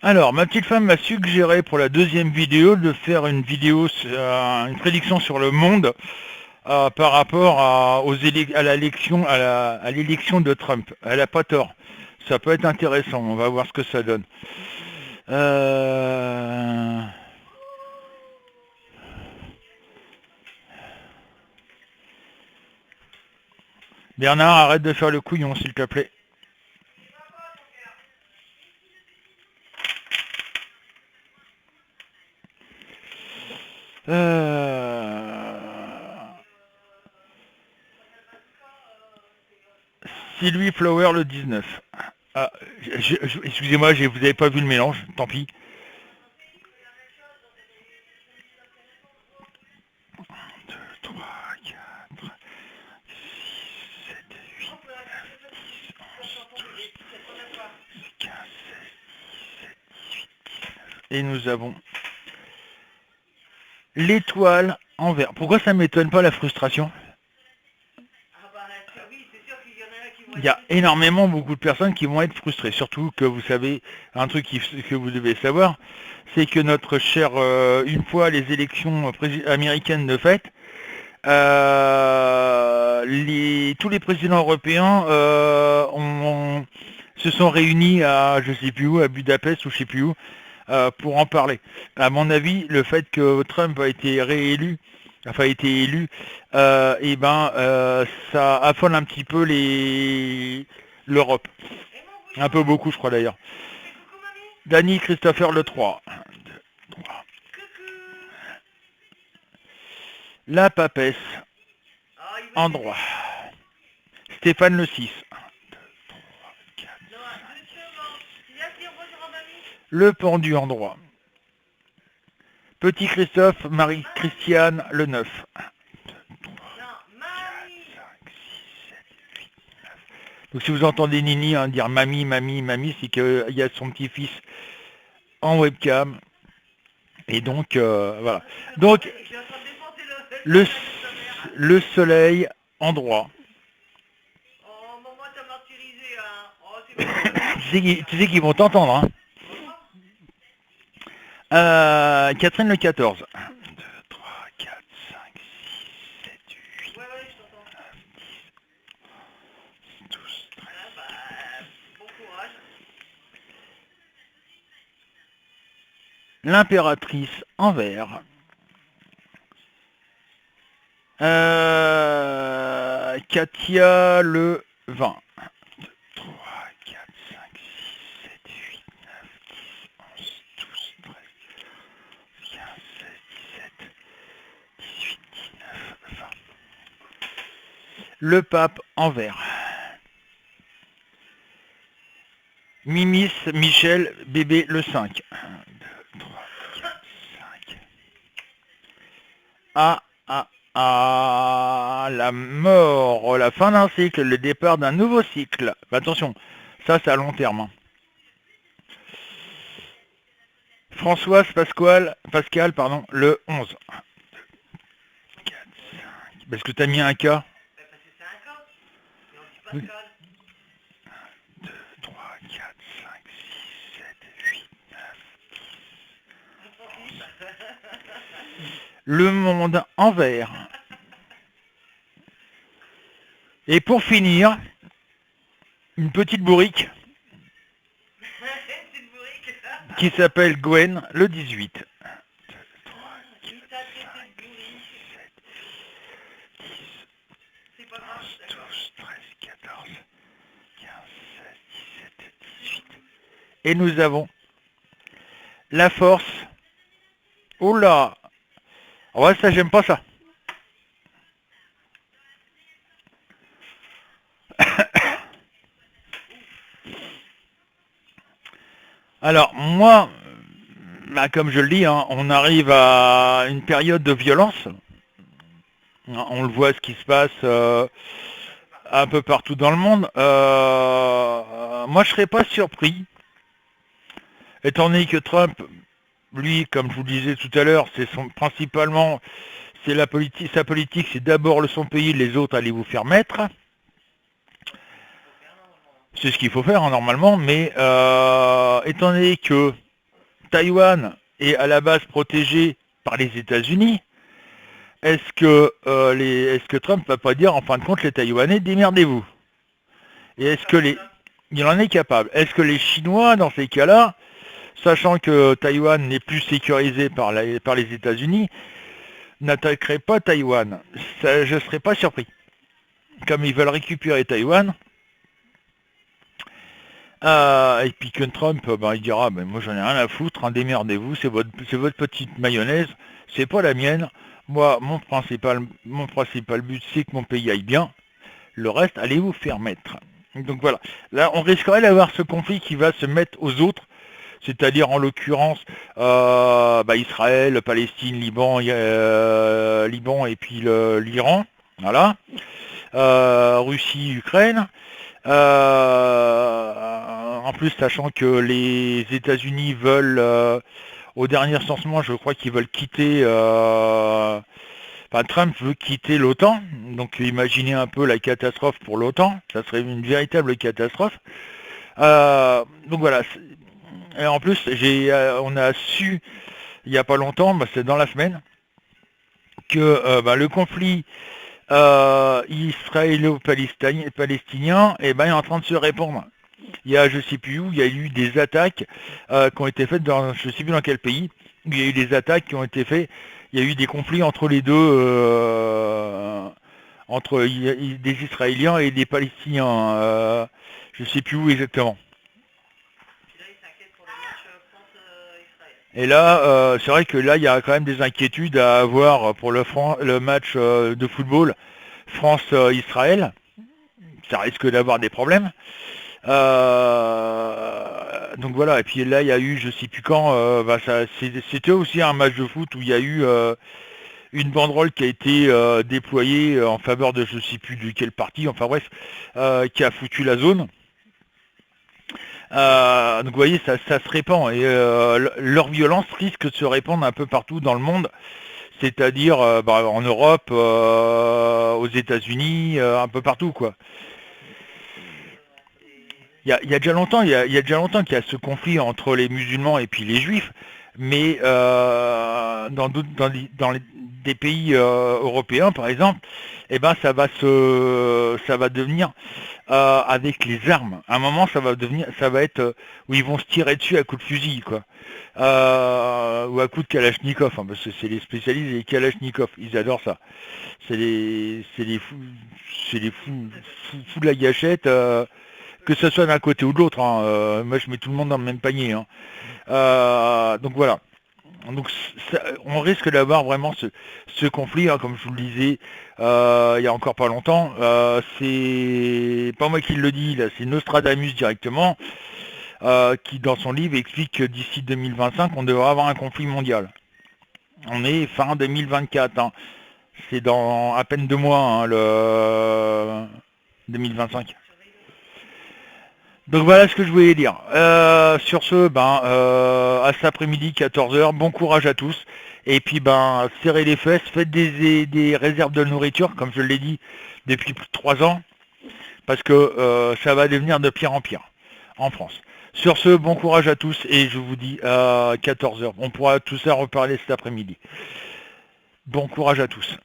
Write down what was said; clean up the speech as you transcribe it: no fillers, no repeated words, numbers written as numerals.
Alors, ma petite femme m'a suggéré pour la deuxième vidéo de faire une vidéo, une prédiction sur le monde par rapport à l'élection de Trump. Elle a pas tort. Ça peut être intéressant. On va voir ce que ça donne. Euh, Bernard, arrête de faire le couillon, s'il te plaît. Sylvie Flower le 19. Ah, excusez-moi, vous n'avez pas vu le mélange, tant pis. 2, 3, 4, 6, 7, 8, 9, 10, 11, 12, 15, 16, 17, 18, 19. Et nous avons l'étoile en vert. Pourquoi ça ne m'étonne pas la frustration? Il y a énormément, beaucoup de personnes qui vont être frustrées. Surtout que vous savez, un truc que vous devez savoir, c'est que notre cher, une fois les élections américaines de fait, tous les présidents européens se sont réunis à je sais plus où, à Budapest ou je sais plus où, pour en parler. À mon avis, le fait que Trump a été réélu, enfin a été élu, ça affole un petit peu l'Europe. Un peu beaucoup, je crois d'ailleurs. Danny Christopher le 3. 1, 2, 3. La papesse en droit. Stéphane le 6. 1, 2, 3, 4, 5, 6, le pendu en droit. Petit Christophe, Marie-Christiane le 9. 1, 2, 3, 4, 5, 6, 7, 8, 9. Donc si vous entendez Nini dire mamie, mamie, mamie, c'est qu'il y a son petit-fils en webcam. Et donc, voilà. Donc, le soleil en droit. Tu sais qu'ils vont t'entendre, hein. Catherine le 14. 1, 2, 3, 4, 5, 6, 7, 8, 9, 10, 12, 13, 14. L'impératrice en vert. Katia le 20. 1, 2, 3, 4, 5, 6, 7, 8, 9, 10, 11, 12, 13, 15, 16, 17, 18, 19, 20. Le pape en vert. Mimis, Michel, bébé le 5. 1, 2, 3, 4, 5. La mort, la fin d'un cycle, le départ d'un nouveau cycle. Attention, ça c'est à long terme. Hein. Françoise Pascal, le 11. 1, 2, 4, 5. Parce que t'as mis un K. Oui. 1, 2, 3, 4, 5, 6, 7, 8, 9, 10, 11. Le monde en vert. Et pour finir, une petite bourrique qui s'appelle Gwen, le 18. 1, 2, 3, 4, 5, 6, 7, 10, 11, 12, 13, 14, 15, 16, 17, 18. Et nous avons la force. Oh là! Ouais, ça, j'aime pas ça. Alors, moi, comme je le dis, hein, on arrive à une période de violence. On le voit ce qui se passe un peu partout dans le monde. Moi, je serais pas surpris, étant donné que Trump, lui, comme je vous le disais tout à l'heure, principalement, c'est sa politique, c'est d'abord son pays, les autres, allez vous faire mettre. C'est ce qu'il faut faire hein, normalement, mais étant donné que Taïwan est à la base protégé par les États-Unis, est-ce que Trump va pas dire en fin de compte les Taïwanais démerdez-vous? Et est-ce que il en est capable? Est-ce que les Chinois dans ces cas-là, sachant que Taïwan n'est plus sécurisé par les États-Unis, n'attaqueraient pas Taïwan? Ça, je ne serais pas surpris. Comme ils veulent récupérer Taïwan, et puis que Trump, il dira, moi j'en ai rien à foutre, hein, démerdez-vous, c'est votre petite mayonnaise, c'est pas la mienne. Moi, mon principal but, c'est que mon pays aille bien. Le reste, allez vous faire mettre. Donc voilà. Là, on risquerait d'avoir ce conflit qui va se mettre aux autres, c'est-à-dire en l'occurrence Israël, Palestine, Liban et puis l'Iran. Voilà. Russie, Ukraine. En plus, sachant que les États-Unis veulent, au dernier recensement, je crois qu'ils veulent quitter, Trump veut quitter l'OTAN, donc imaginez un peu la catastrophe pour l'OTAN, ça serait une véritable catastrophe. Donc voilà, et en plus, on a su, il n'y a pas longtemps, c'est dans la semaine, que le conflit israélo-palestinien est en train de se répandre. Il y a, je sais plus où, il y a eu des attaques qui ont été faites dans, je sais plus dans quel pays, où il y a eu des attaques qui ont été faites, il y a eu des conflits entre les deux, entre des Israéliens et des Palestiniens, je sais plus où exactement. Et là, c'est vrai que là, il y a quand même des inquiétudes à avoir pour le match de football France-Israël. Ça risque d'avoir des problèmes. Donc voilà, et puis là, il y a eu, je sais plus quand, c'était aussi un match de foot où il y a eu une banderole qui a été déployée en faveur de je sais plus de quel parti, enfin bref, qui a foutu la zone. Donc vous voyez, ça se répand et leur violence risque de se répandre un peu partout dans le monde, c'est-à-dire en Europe, aux États-Unis, un peu partout quoi. Il y a déjà longtemps, il y a déjà longtemps qu'il y a ce conflit entre les musulmans et puis les juifs, mais dans des pays européens par exemple, ça va devenir avec les armes. À un moment, ça va être où ils vont se tirer dessus à coups de fusil, quoi, ou à coups de Kalachnikov, hein, parce que c'est les spécialistes des Kalachnikov, ils adorent ça. C'est les fous de la gâchette. Que ce soit d'un côté ou de l'autre, hein, moi je mets tout le monde dans le même panier. Hein. Donc voilà. Donc on risque d'avoir vraiment ce conflit, hein, comme je vous le disais il y a encore pas longtemps. C'est pas moi qui le dis, là, c'est Nostradamus directement, qui dans son livre explique que d'ici 2025, on devrait avoir un conflit mondial. On est fin 2024. Hein. C'est dans à peine 2 mois, hein, le 2025. Donc voilà ce que je voulais dire. Sur ce, à cet après-midi 14h, bon courage à tous. Et puis serrez les fesses, faites des réserves de nourriture, comme je l'ai dit depuis plus de 3 ans, parce que ça va devenir de pire en pire en France. Sur ce, bon courage à tous et je vous dis à 14h. On pourra tout ça reparler cet après-midi. Bon courage à tous.